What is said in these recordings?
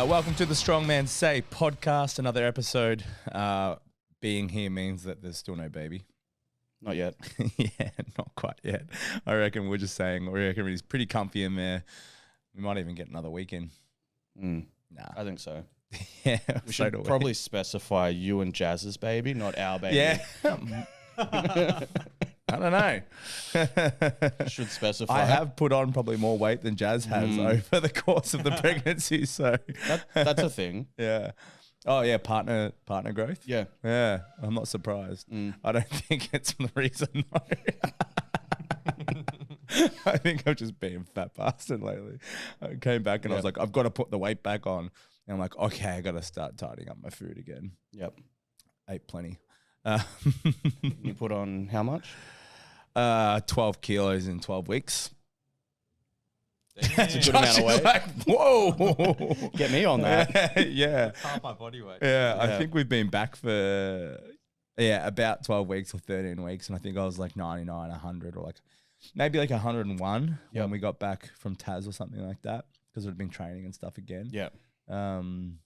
Welcome to the Strongman Say podcast. Another episode. Being here means that there's still no baby. Not yet. Yeah, not quite yet. I reckon we reckon he's pretty comfy in there. We might even get another week in. Nah. I think so. Yeah, we should probably specify you and Jazz's baby, not our baby. Yeah. I don't know. Should specify. I have put on probably more weight than Jazz has over the course of the pregnancy. So that's a thing. Yeah. Oh yeah, partner growth. Yeah. Yeah. I'm not surprised. I don't think it's the reason though. I think I've just been fat bastard lately. I came back and I was like, I've got to put the weight back on. And I'm like, okay, I got to start tidying up my food again. Yep. Ate plenty. You put on how much? 12 kilos in 12 weeks. That's a good amount of weight. Like, whoa. Get me on that. Yeah. It's half my body weight. Yeah. I think we've been back for, about 12 weeks or 13 weeks. And I think I was like 99, 100 or like maybe like 101 when we got back from Taz or something like that because we'd been training and stuff again. Yeah. And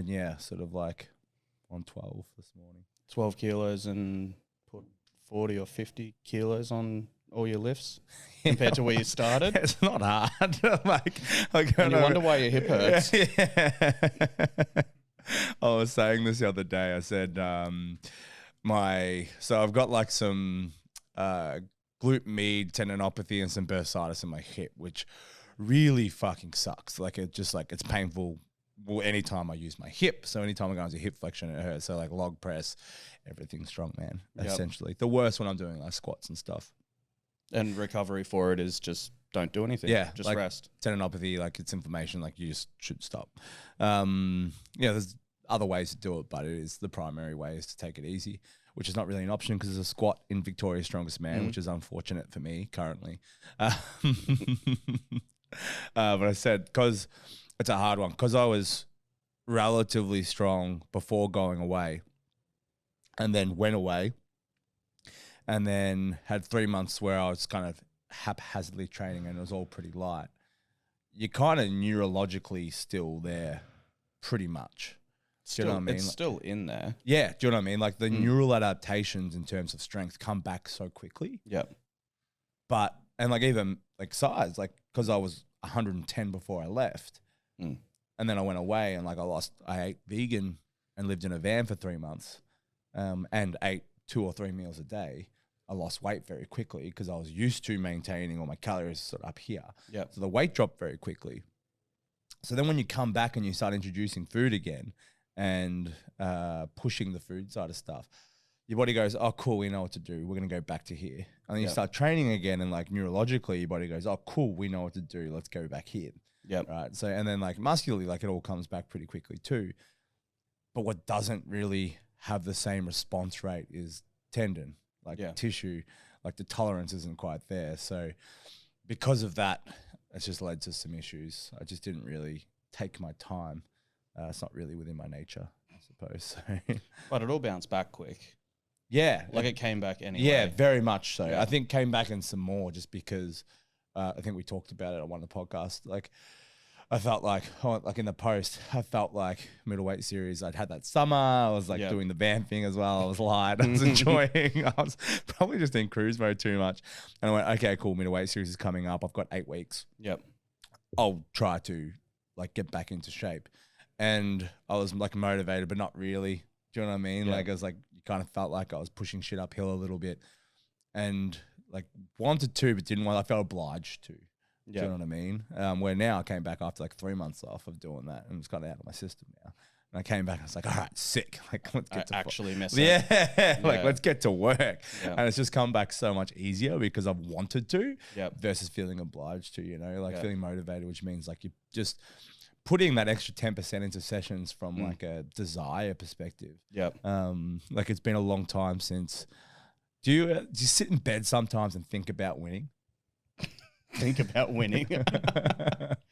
yeah, sort of like on 12 this morning. 12 kilos and put 40 or 50 kilos on all your lifts compared to where you started. It's not hard. And you wonder why your hip hurts. Yeah. I was saying this the other day. I said, so I've got like some glute med tendinopathy and some bursitis in my hip, which really fucking sucks. Like it's painful anytime I use my hip. So anytime I go into hip flexion, it hurts. So like log press, everything's strong, man. Essentially. The worst when I'm doing like squats and stuff. And recovery for it is just don't do anything. Yeah. Just like rest. Tendinopathy, like it's inflammation, like you just should stop. There's other ways to do it, but the primary way is to take it easy, which is not really an option because there's a squat in Victoria's Strongest Man, which is unfortunate for me currently. But I said, because it's a hard one, because I was relatively strong before going away and then went away and then had 3 months where I was kind of haphazardly training and it was all pretty light. You're kind of neurologically still there pretty much. Do you know what I mean? It's still in there. Yeah. Do you know what I mean? Like the neural adaptations in terms of strength come back so quickly. Yep. And like even like size, like because I was 110 before I left. And then I went away and like I ate vegan and lived in a van for 3 months and ate 2 or 3 meals a day. I lost weight very quickly because I was used to maintaining all my calories sort of up here. Yep. So the weight dropped very quickly. So then when you come back and you start introducing food again and pushing the food side of stuff, your body goes, oh, cool, we know what to do. We're going to go back to here. And then you start training again and like neurologically, your body goes, oh, cool, we know what to do. Let's go back here. Yep. Right. So, and then like muscularly, like it all comes back pretty quickly too. But what doesn't really have the same response rate is tendon, like tissue, like the tolerance isn't quite there. So because of that, it's just led to some issues. I just didn't really take my time. It's not really within my nature, I suppose. So. But it all bounced back quick. Yeah. Like it came back anyway. Yeah, very much so. Yeah. I think came back in some more just because I think we talked about it on one of the podcasts. Like I felt like in the post, I felt like middleweight series. I'd had that summer. I was like doing the van thing as well. I was light. I was enjoying. I was probably just in cruise mode too much. And I went, okay, cool. Middleweight series is coming up. I've got 8 weeks. Yep. I'll try to like get back into shape. And I was like motivated, but not really. Do you know what I mean? Yeah. Like I was like, you kind of felt like I was pushing shit uphill a little bit and like wanted to, but didn't want, I felt obliged to. Do you know what I mean? Where now I came back after like 3 months off of doing that and it's kind of out of my system now. And I came back and I was like, all right, sick. Like let's get to actually mess up. Like let's get to work. Yeah. And it's just come back so much easier because I've wanted to versus feeling obliged to, you know, like feeling motivated, which means like you just putting that extra 10% into sessions from like a desire perspective. Yep. Like it's been a long time since. Do you sit in bed sometimes and think about winning? Think about winning.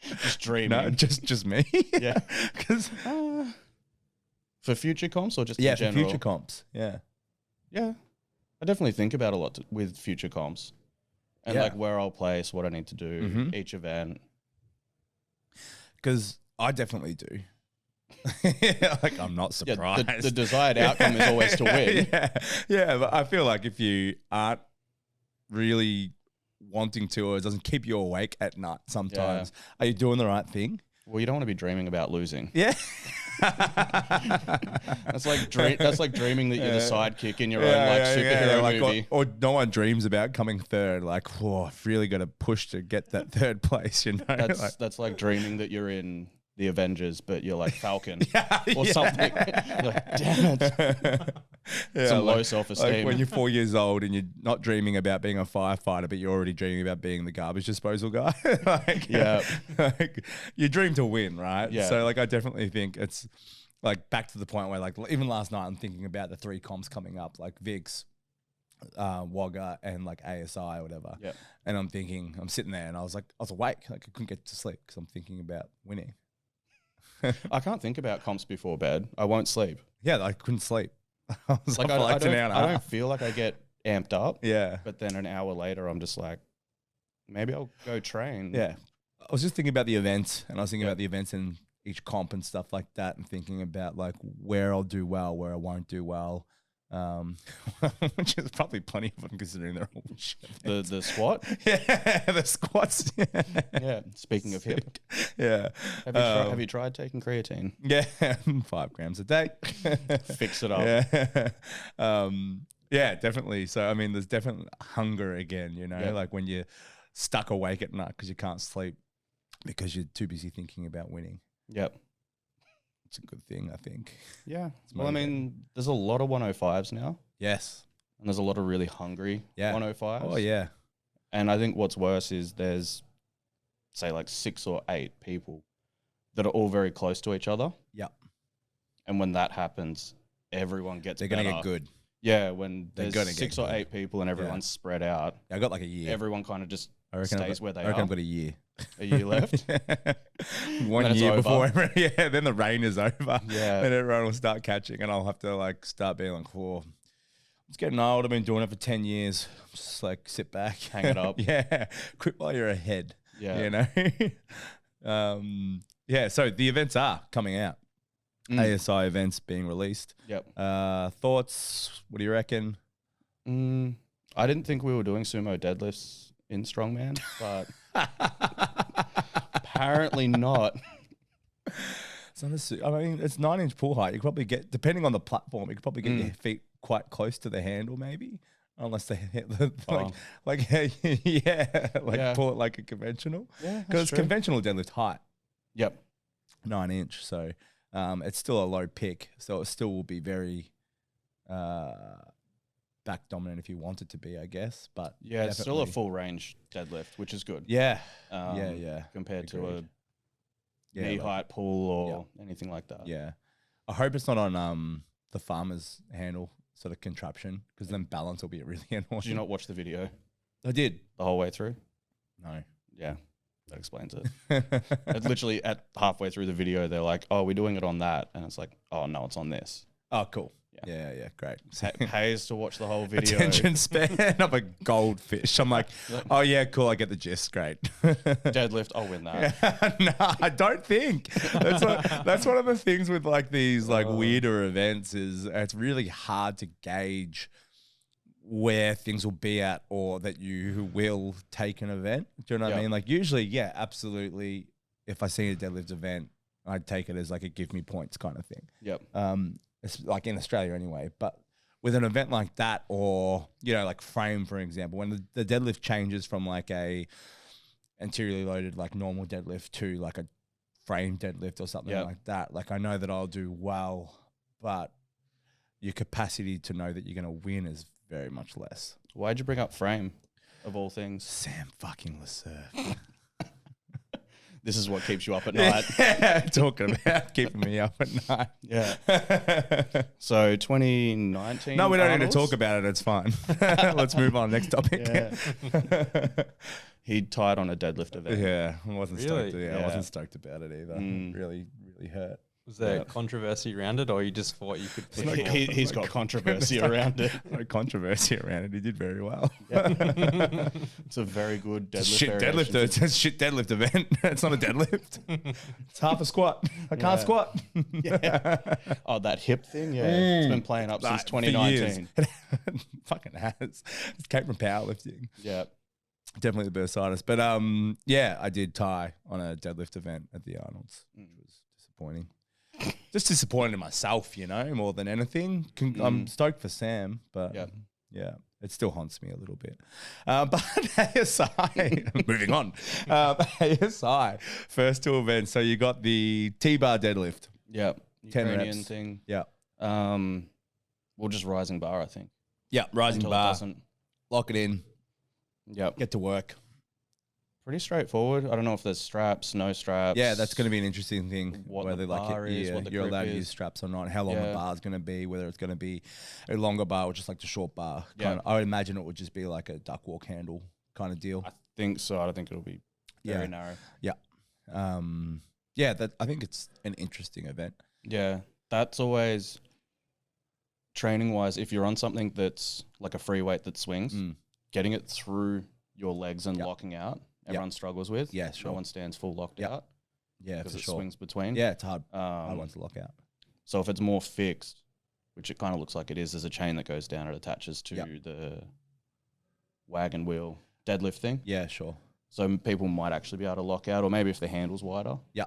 Just dreaming. No, just me. Yeah. Because for future comps or just in for general? future comps. Yeah. Yeah. I definitely think about a lot with future comps and like where I'll place, what I need to do, each event. Because I definitely do. Like, I'm not surprised. The desired outcome is always to win. Yeah, but I feel like if you aren't really wanting to, or it doesn't keep you awake at night sometimes, are you doing the right thing? Well, you don't want to be dreaming about losing. Yeah. That's like dreaming that you're the sidekick in your own superhero movie. Or no one dreams about coming third. Like, I've really got to push to get that third place. You know, that's like dreaming that you're in the Avengers, but you're like Falcon or something. You're like, damn it. Some low self-esteem. Like when you're 4 years old and you're not dreaming about being a firefighter, but you're already dreaming about being the garbage disposal guy. Like, you dream to win, right? Yeah. So like, I definitely think it's like back to the point where, like, even last night I'm thinking about the 3 comps coming up, like VIX, Wagga, and like ASI or whatever. Yeah. And I'm sitting there and I was awake. Like, I couldn't get to sleep because I'm thinking about winning. I can't think about comps before bed. I won't sleep. Yeah, I couldn't sleep. I was like, I don't feel like I get amped up. Yeah. But then an hour later, I'm just like, maybe I'll go train. Yeah. I was just thinking about the events, and I was thinking about the events in each comp and stuff like that, and thinking about like where I'll do well, where I won't do well. Which is probably plenty of them considering they're all shit. The squat? Yeah, the squats. Yeah. Speaking of hip. Yeah. Have you tried taking creatine? Yeah, 5 grams a day. Fix it up. Yeah. Yeah, definitely. So I mean, there's definitely hunger again, you know, like when you're stuck awake at night because you can't sleep because you're too busy thinking about winning. Yep. It's a good thing, I think. Yeah. Well, I mean, there's a lot of 105s now. Yes. And there's a lot of really hungry 105s. Oh, yeah. And I think what's worse is there's, say, like 6 or 8 people that are all very close to each other. Yep. And when that happens, everyone gets They're going to get good. Yeah, when there's 6 or 8 people and everyone's spread out. I got like a year. Everyone kind of just stays where they are. I reckon I've got a year. A year left? 1 year before, then the rain is over. Yeah. Then everyone will start catching and I'll have to like start being like, it's getting old. I've been doing it for 10 years. Just like sit back. Hang it up. Yeah. Quit while you're ahead. Yeah. You know? Yeah. So the events are coming out. ASI events being released. Yep. Thoughts? What do you reckon? I didn't think we were doing sumo deadlifts in Strongman, but apparently not. It's not I mean, it's 9-inch pull height. You could probably get, depending on the platform, you could probably get your feet quite close to the handle, maybe, unless they hit pull it like a conventional. Yeah, because conventional deadlift height. Yep. 9-inch, so it's still a low pick, so it still will be very back dominant if you want it to be, I guess. But yeah, it's still a full range deadlift, which is good. Yeah. Compared to a knee height pull or anything like that. Yeah. I hope it's not on the farmer's handle sort of contraption, because then balance will be really annoying. Did you not watch the video? I did. The whole way through? No. Yeah. That explains it. It's literally at halfway through the video, they're like, "Oh, we're doing it on that," and it's like, "Oh no, it's on this." Oh, cool. Yeah, great. Pays to watch the whole video. Attention span of a goldfish. I'm like, oh yeah, cool. I get the gist. Great. Deadlift, I'll win that. No, I don't think. That's one of the things with like these like weirder events is it's really hard to gauge where things will be at, or that you will take an event. Do you know what I mean? Like usually, yeah, absolutely. If I see a deadlift event, I'd take it as like a give me points kind of thing. Yep. It's like in Australia anyway, but with an event like that, or, you know, like frame, for example, when the deadlift changes from like a anteriorly loaded, like normal deadlift to like a frame deadlift or something like that, like I know that I'll do well, but your capacity to know that you're going to win is very much less. Why'd you bring up frame of all things? Sam fucking Lasser. This is what keeps you up at night. Yeah, talking about keeping me up at night. Yeah. So 2019. No, we don't need to talk about it. It's fine. Let's move on. Next topic. Yeah. He tied on a deadlift event. Yeah, I wasn't stoked. I wasn't stoked about it either. Really, really hurt. Was there controversy around it, or you just thought you could push more? He's got controversy around it. No controversy around it. He did very well. It's a very good deadlift. It's a shit deadlift event. It's not a deadlift. It's half a squat. I can't squat. Oh, that hip thing? Yeah. It's been playing up since 2019. Fucking has. It came from powerlifting. Yeah. Definitely the bursitis. But yeah, I did tie on a deadlift event at the Arnold's, which was disappointing. Just disappointed in myself, you know, more than anything. I'm stoked for Sam, but yeah, it still haunts me a little bit. But ASI, moving on. ASI, first two events. So you got the T-bar deadlift. Yeah. 10 Ukrainian reps. thing. Yeah. Well, just rising bar, I think. Yeah, rising Until bar. it doesn't. Lock it in. Yep. Get to work. Pretty straightforward. I don't know if there's straps, no straps. Yeah, that's going to be an interesting thing. What whether the bar is, what the you're grip allowed to is. use straps or not. How long the bar is going to be. Whether it's going to be a longer bar or just like the short bar. I would imagine it would just be like a duck walk handle kind of deal. I think so. I don't think it'll be very narrow. Yeah. Yeah. I think it's an interesting event. Yeah, that's always training wise. If you're on something that's like a free weight that swings, getting it through your legs and locking out. Everyone struggles with. Yeah, sure. No one stands full locked out. Yeah, because for it sure. swings between. Yeah, it's hard. Hard one to lock out. So if it's more fixed, which it kind of looks like it is, there's a chain that goes down. It attaches to the wagon wheel deadlift thing. Yeah, sure. So people might actually be able to lock out, or maybe if the handle's wider. Yeah.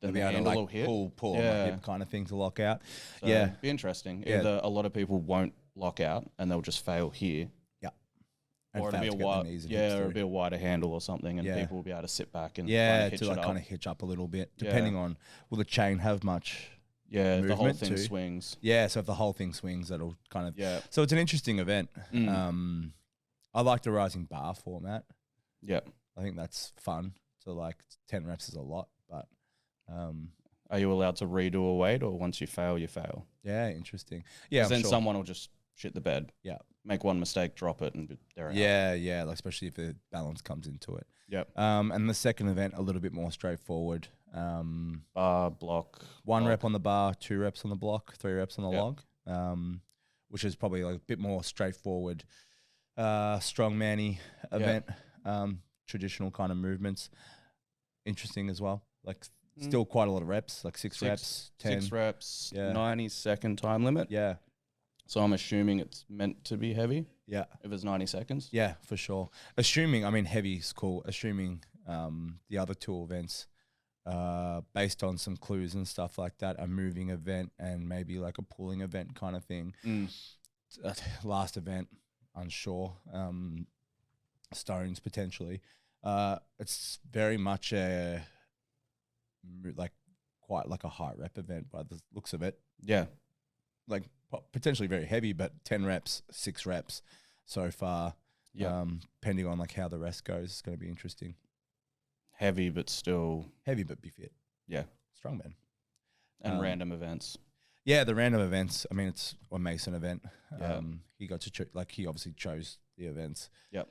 Then Be the able to handle will like hit. pull on the hip kind of thing to lock out. So yeah. Be interesting. Yeah. Either a lot of people won't lock out and they'll just fail here. And Or it'll be it'll be a wider handle or something, and people will be able to sit back and kind of hitch up a little bit, depending on will the chain have much. Yeah, the whole thing too? swings. Yeah, so if the whole thing swings, that'll kind of. Yeah. So it's an interesting event. I like the rising bar format. Yeah. I think that's fun. So like 10 reps is a lot, but. Are you allowed to redo a weight, or once you fail, you fail? Yeah, interesting. Yeah, then someone will just shit the bed. Yeah. Make one mistake, drop it, and they're out. Yeah, like especially if the balance comes into it. Yep. And the second event, a little bit more straightforward. Bar, block. One rep on the bar, 2 reps on the block, 3 reps on the log, which is probably like a bit more straightforward, strongman-y event, traditional kind of movements. Interesting as well. Like still quite a lot of reps, like 6 reps, 10. 6 reps, 90-second time limit. Yeah. So I'm assuming it's meant to be heavy. Yeah. If it's 90 seconds. Yeah, for sure. Assuming, I mean, heavy's cool. Assuming the other 2 events, based on some clues and stuff like that, a moving event and maybe like a pulling event kind of thing. Last event, unsure. Stones potentially. It's very much quite like a high rep event by the looks of it. Yeah. Like potentially very heavy, but 10 reps, 6 reps so far. Yeah. Depending on like how the rest goes, it's going to be interesting. Heavy, but still. Heavy, but be fit. Yeah. Strongman. And random events. Yeah, the random events. I mean, it's a Mason event. Yeah. He got to he obviously chose the events. Yep.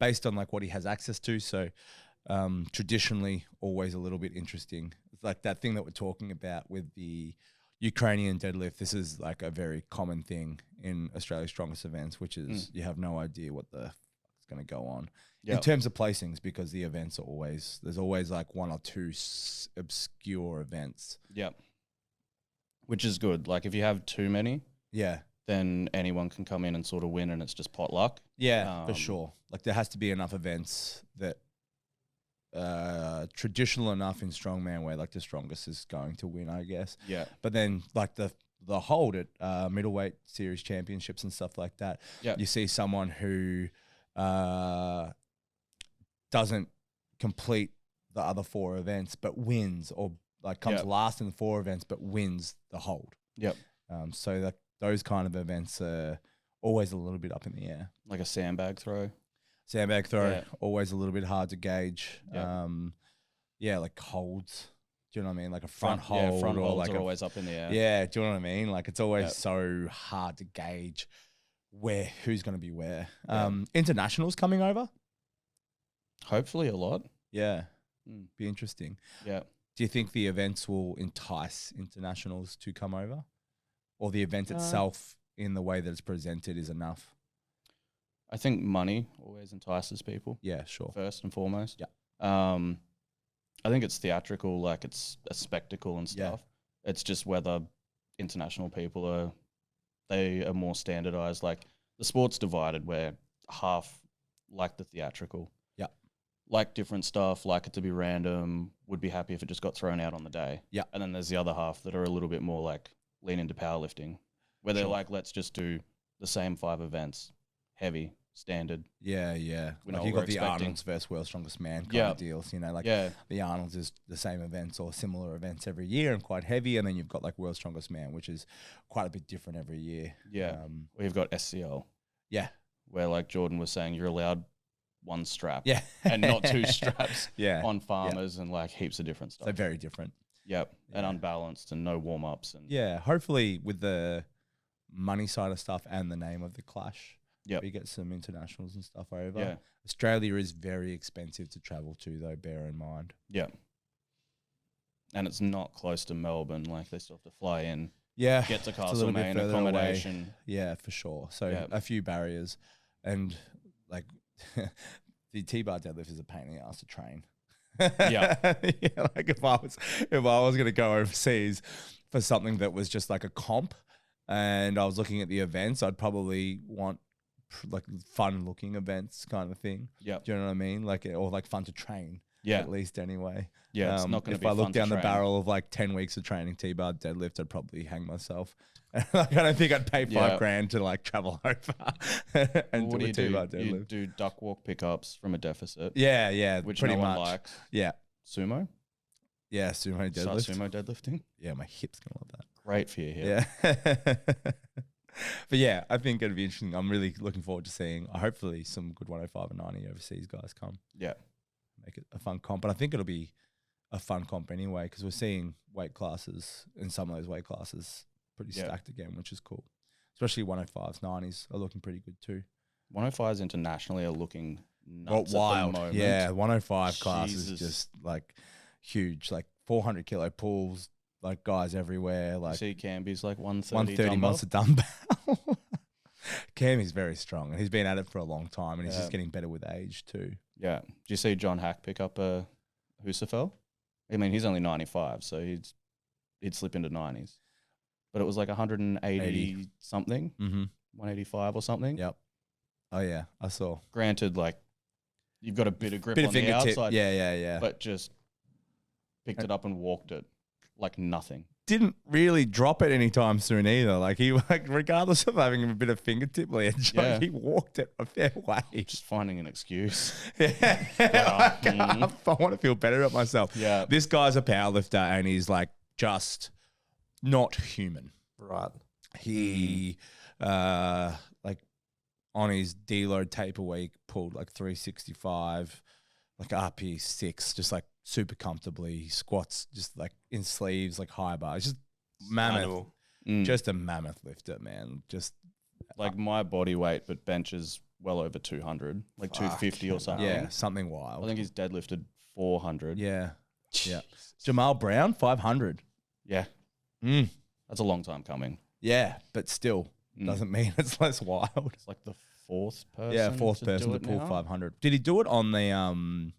Based on like what he has access to. So traditionally, always a little bit interesting. It's like that thing that we're talking about with the Ukrainian deadlift. This is like a very common thing in Australia's strongest events, which is you have no idea what the fuck's going to go on in terms of placings, because the events are there's always like 1 or 2 obscure events. Yep. Which is good. Like if you have too many, then anyone can come in and sort of win, and it's just pot luck. Yeah, for sure. Like there has to be enough events that traditional enough in strongman where like the strongest is going to win, I guess. Yeah. But then like the hold at middleweight series championships and stuff like that, you see someone who doesn't complete the other 4 events but wins, or like comes last in the 4 events but wins the hold. Yep. So that those kind of events are always a little bit up in the air. Like a sandbag throw. Sandbag throw, always a little bit hard to gauge. Yep. Like holds. Do you know what I mean? Like a front hold. Yeah, front or holds like are always up in the air. Yeah, do you know what I mean? Like it's always so hard to gauge who's going to be where. Internationals coming over? Hopefully a lot. Yeah. Be interesting. Yeah. Do you think the events will entice internationals to come over, or the event itself in the way that it's presented is enough? I think money always entices people. Yeah, sure. First and foremost. Yeah. I think it's theatrical, like it's a spectacle and stuff. Yeah. It's just whether international people are more standardized. Like the sport's divided where half like the theatrical. Yeah. Like different stuff, like it to be random, would be happy if it just got thrown out on the day. Yeah. And then there's the other half that are a little bit more like lean into powerlifting, where they're like, let's just do the same 5 events, heavy, standard. Yeah, yeah. Like you got the Arnold's versus World's Strongest Man kind of deals, you know, like the Arnold's is the same events or similar events every year and quite heavy, and then you've got like World's Strongest Man, which is quite a bit different every year. Yeah. We've got SCL. Yeah. Where like Jordan was saying, you're allowed 1 strap. Yeah. And not 2 straps on farmers and like heaps of different stuff. So very different. Yep. And unbalanced and no warm-ups. And hopefully with the money side of stuff and the name of the clash, we get some internationals and stuff over. Yeah. Australia is very expensive to travel to, though, bear in mind. Yeah. And it's not close to Melbourne. Like, they still have to fly in. Yeah. Get to Castlemaine, accommodation. Away. Yeah, for sure. So a few barriers. And, like, the T-bar deadlift is a pain in the ass to train. Yeah. Like, if I was going to go overseas for something that was just like a comp and I was looking at the events, I'd probably want like fun looking events kind of thing. Yeah. Do you know what I mean? Like, or like fun to train. Yeah. At least anyway. Yeah. It's not going to be if I look fun down to the train. barrel of like 10 weeks of training T-bar deadlift, I'd probably hang myself. Like, I don't think I'd pay $5,000 to like travel over and what do a T-bar do? deadlift. You do duck walk pickups from a deficit. Yeah. Yeah. Which pretty no much. one likes. Yeah. Sumo. Yeah. Sumo Start deadlift. sumo deadlifting. Yeah. My hips gonna love that. Great for your hip. Yeah. But yeah, I think it'd be interesting. I'm really looking forward to seeing hopefully some good 105 and 90 overseas guys come. Yeah. Make it a fun comp. But I think it'll be a fun comp anyway, because we're seeing weight classes in some of those weight classes pretty stacked again, which is cool. Especially 105s, 90s are looking pretty good too. 105s internationally are looking nuts wild. at the moment. Yeah, 105 class is just like huge, like 400 kilo pulls, like guys everywhere. Like you see Camby's like 130 130 dumbbell. monster dumbbell. Cammy's very strong and he's been at it for a long time and he's just getting better with age too. Yeah. Do you see John Hack pick up a Husafel? I mean, he's only 95, so he'd slip into 90s. But it was like 180 something, 185 or something. Yep. Oh yeah, I saw. Granted, like you've got a bit of grip Bit on of the fingertip. outside. Yeah. But just picked it up and walked it like nothing. Didn't really drop it anytime soon either. Like he, like regardless of having a bit of fingertip ledge, like he walked it a fair way. Just finding an excuse. Yeah. I want to feel better about myself. Yeah. This guy's a powerlifter and he's like just not human. Right. He like on his deload taper week pulled like 365, like RP 6, just like super comfortably. He squats just like in sleeves, like high bar. It's just mammoth. Just a mammoth lifter, man. Just like my body weight, but benches well over 200, like 250 or something. yeah, something wild. I think he's deadlifted 400. Yeah. Yeah. Jamal Brown, 500. Yeah. That's a long time coming. Yeah, but still doesn't mean it's less wild. It's like the fourth person. Yeah, fourth to person do to it pull now. 500. Did he do it on the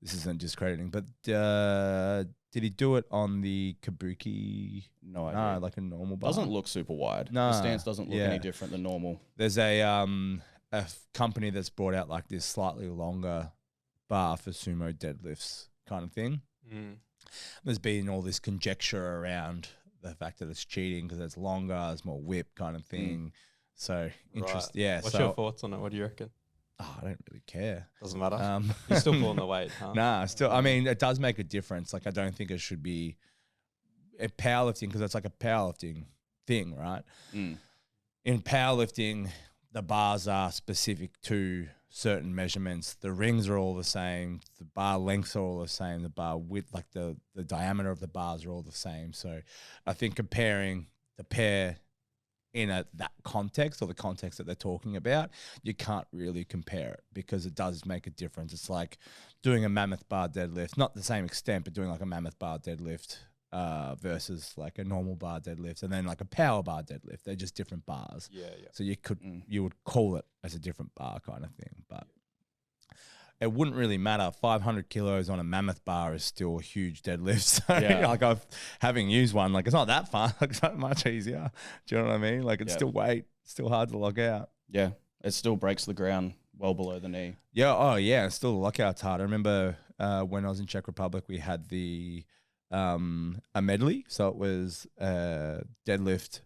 this isn't discrediting, but did he do it on the Kabuki? No idea. No, like a normal bar. Doesn't look super wide. No, The stance doesn't look any different than normal. There's a company that's brought out like this slightly longer bar for sumo deadlifts kind of thing. There's been all this conjecture around the fact that it's cheating because it's longer, it's more whip kind of thing. So interest, Right. yeah. What's so your thoughts on it? What do you reckon? I don't really care. Doesn't matter. You're still pulling the weight, huh? Nah, still. I mean, it does make a difference. Like, I don't think it should be a powerlifting because it's like a powerlifting thing, right? In powerlifting, the bars are specific to certain measurements. The rings are all the same. The bar lengths are all the same. The bar width, like the diameter of the bars are all the same. So I think comparing the pair that context or the context that they're talking about, you can't really compare it because it does make a difference. It's like doing a mammoth bar deadlift, not the same extent, but doing like a mammoth bar deadlift versus like a normal bar deadlift, and then like a power bar deadlift. They're just different bars. Yeah. So you would call it as a different bar kind of thing, but it wouldn't really matter. 500 kilos on a mammoth bar is still a huge deadlift. So like having used one, like it's not that fun. Like it's not much easier. Do you know what I mean? Like it's still weight, still hard to lock out. Yeah, it still breaks the ground well below the knee. Yeah. Oh yeah. Still the lockout's hard. I remember when I was in Czech Republic, we had a medley. So it was a deadlift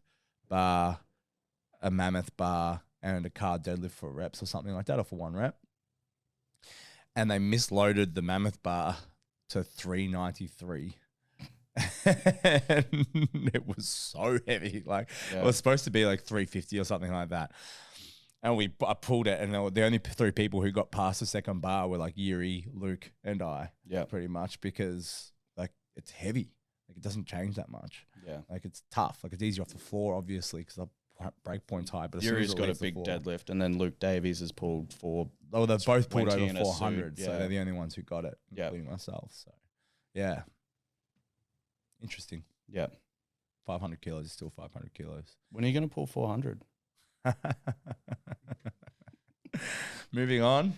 bar, a mammoth bar, and a car deadlift for reps or something like that, or for 1 rep. And they misloaded the mammoth bar to 393. And it was so heavy. Like it was supposed to be like 350 or something like that. And I pulled it, and the only 3 people who got past the second bar were like Yuri, Luke, and I. Yeah, pretty much, because like it's heavy. Like it doesn't change that much. Yeah, like it's tough. Like it's easier off the floor, obviously, because the break point's high. But Yuri's got a big deadlift, and then Luke Davies has pulled 4. Oh, they've both pulled over 400, so they're the only ones who got it, including myself. So, yeah, interesting. Yeah, 500 kilos is still 500 kilos. When are you going to pull 400? Moving on.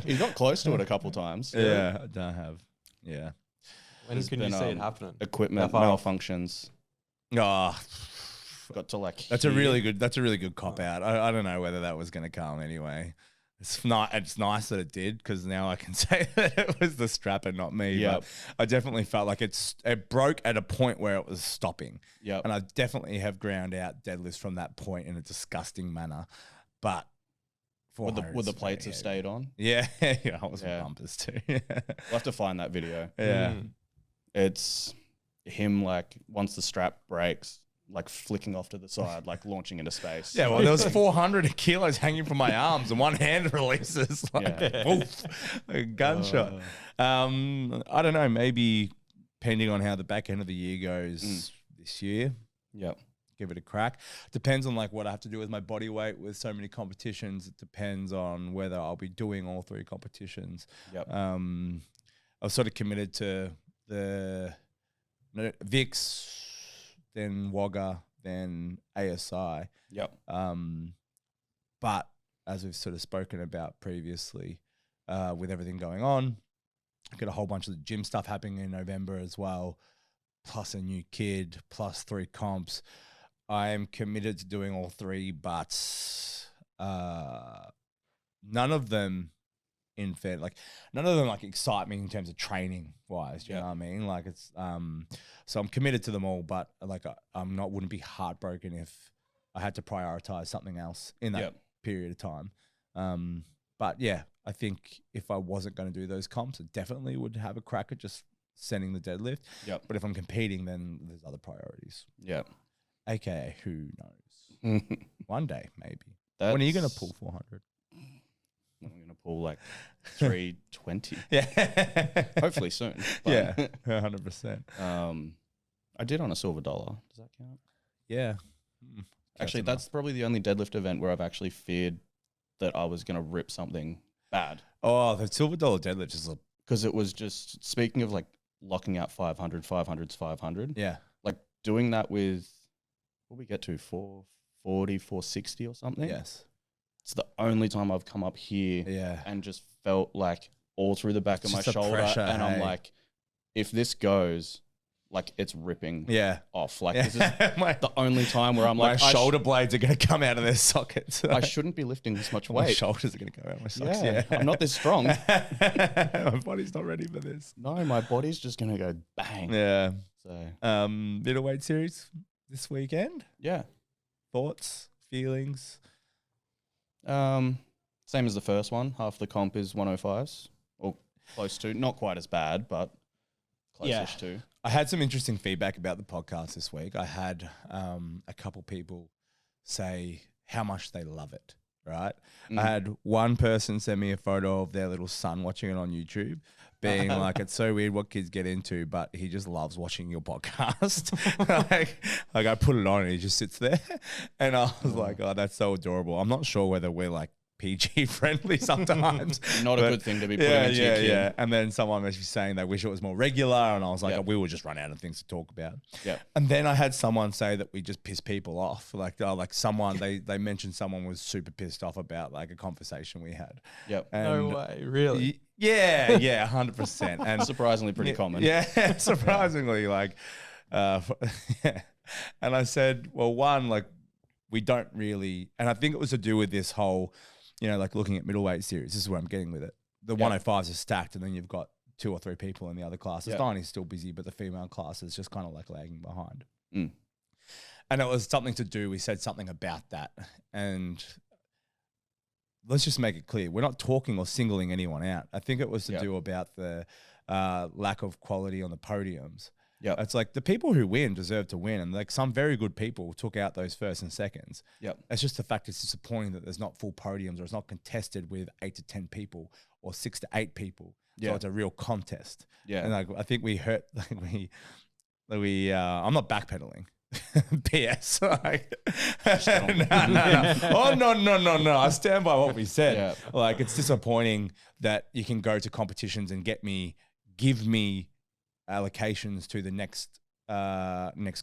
You got close to it a couple times. Yeah, I don't have. Yeah. When can you see it happening? Equipment malfunctions. Oh, got to like. That's a really good cop out. I don't know whether that was going to come anyway. It's not. It's nice that it did, because now I can say that it was the strap and not me. Yeah. But I definitely felt like it broke at a point where it was stopping. Yeah. And I definitely have ground out deadlifts from that point in a disgusting manner. But would the plates have stayed on? Yeah. Yeah. I was with bumpers too. We'll have to find that video. Yeah. It's him like once the strap breaks, like flicking off to the side, like launching into space. Yeah, well, there was 400 kilos hanging from my arms, and one hand releases like a gunshot. I don't know, maybe depending on how the back end of the year goes this year. Yep. Give it a crack. Depends on like what I have to do with my body weight with so many competitions. It depends on whether I'll be doing all 3 competitions. Yep. I was sort of committed to the VIX, then Wagga, then ASI. Yep. But as we've sort of spoken about previously, with everything going on, I've got a whole bunch of the gym stuff happening in November as well, plus a new kid, plus 3 comps. I am committed to doing all 3, but none of them none of them like excite me in terms of training wise. Do you know what I mean? Like it's so I'm committed to them all, but like wouldn't be heartbroken if I had to prioritize something else in that period of time. But yeah, I think if I wasn't going to do those comps, I definitely would have a crack at just sending the deadlift. Yep. But if I'm competing, then there's other priorities. Yep. AKA, who knows? One day, maybe. When are you going to pull 400? I'm going to pull like 320. Yeah. Hopefully soon. Yeah, 100%. I did on a silver dollar. Does that count? Yeah. Actually, that's probably the only deadlift event where I've actually feared that I was going to rip something bad. Oh, the silver dollar deadlift is because it was just, speaking of like locking out 500's 500. Yeah. Like doing that with, what we get to, 440, 460 or something? Yes. It's the only time I've come up here and just felt like all through the back of my shoulder. Pressure, and I'm like, if this goes, like it's ripping off. Like this is the only time where I'm like, my shoulder blades are going to come out of their sockets. I shouldn't be lifting this much weight. My shoulders are going to go out of my socks. Yeah. I'm not this strong. My body's not ready for this. No, my body's just going to go bang. Yeah. So, middleweight series this weekend. Yeah. Thoughts, feelings? Same as the first one. Half the comp is 105s or close to. Not quite as bad, but close-ish to. I had some interesting feedback about the podcast this week. I had a couple people say how much they love it. right? I had one person send me a photo of their little son watching it on YouTube, being like, it's so weird what kids get into, but he just loves watching your podcast. like I put it on and he just sits there. And I was like, oh, that's so adorable. I'm not sure whether we're like PG friendly sometimes. Not a good thing to be putting into your kid. Yeah. And then someone was saying they wish it was more regular. And I was like, oh, we will just run out of things to talk about. Yeah. And then I had someone say that we just piss people off. Like someone, they mentioned someone was super pissed off about like a conversation we had. Yep. No way, really? Yeah, 100%. And surprisingly pretty common. Yeah, surprisingly, like, yeah. And I said, well, one, like, we don't really, and I think it was to do with this whole, you know, like looking at middleweight series. This is where I'm getting with it. The 105s are stacked, and then you've got 2 or 3 people in the other classes. Yeah. 90's still busy, but the female class is just kind of like lagging behind. Mm. And it was something to do, we said something about that. And let's just make it clear, we're not talking or singling anyone out. I think it was to do about the lack of quality on the podiums. Yeah, it's like the people who win deserve to win, and like some very good people took out those first and seconds. Yep. It's just the fact it's disappointing that there's not full podiums, or it's not contested with 8 to 10 people or 6 to 8 people. Yeah. So it's a real contest. Yeah. And like I think we hurt, like we I'm not backpedaling. PS. Like, no. Oh no. I stand by what we said. Yeah. Like it's disappointing that you can go to competitions and give me allocations to the next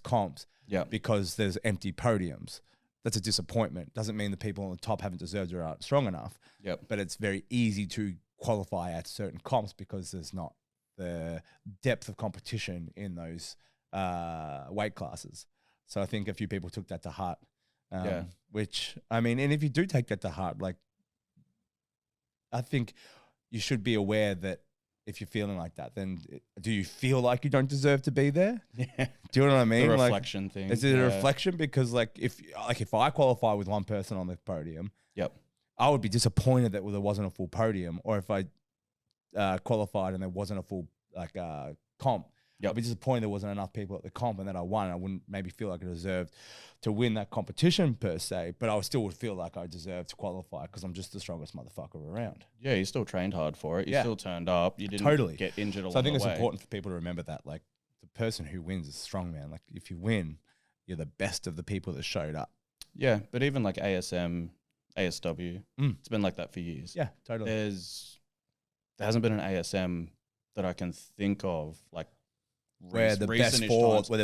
comps because there's empty podiums. That's a disappointment. Doesn't mean the people on the top haven't deserved or aren't strong enough. Yep. But it's very easy to qualify at certain comps because there's not the depth of competition in those weight classes. So I think a few people took that to heart. Which, I mean, and if you do take that to heart, like, I think you should be aware that if you're feeling like that, then do you feel like you don't deserve to be there? Yeah. Do you know what I mean? The reflection thing. Is it a reflection? Because like if I qualify with one person on the podium, I would be disappointed that there wasn't a full podium, or if I qualified and there wasn't a full like comp. I'd be disappointed there wasn't enough people at the comp and that I won. I wouldn't maybe feel like I deserved to win that competition per se, but I still would feel like I deserved to qualify because I'm just the strongest motherfucker around. Yeah, you still trained hard for it. You still turned up. You didn't get injured along the way. So I think it's important for people to remember that, like, the person who wins is strongman. Like, if you win, you're the best of the people that showed up. Yeah, but even like ASM, ASW, it's been like that for years. Yeah, totally. There hasn't been an ASM that I can think of, like, where the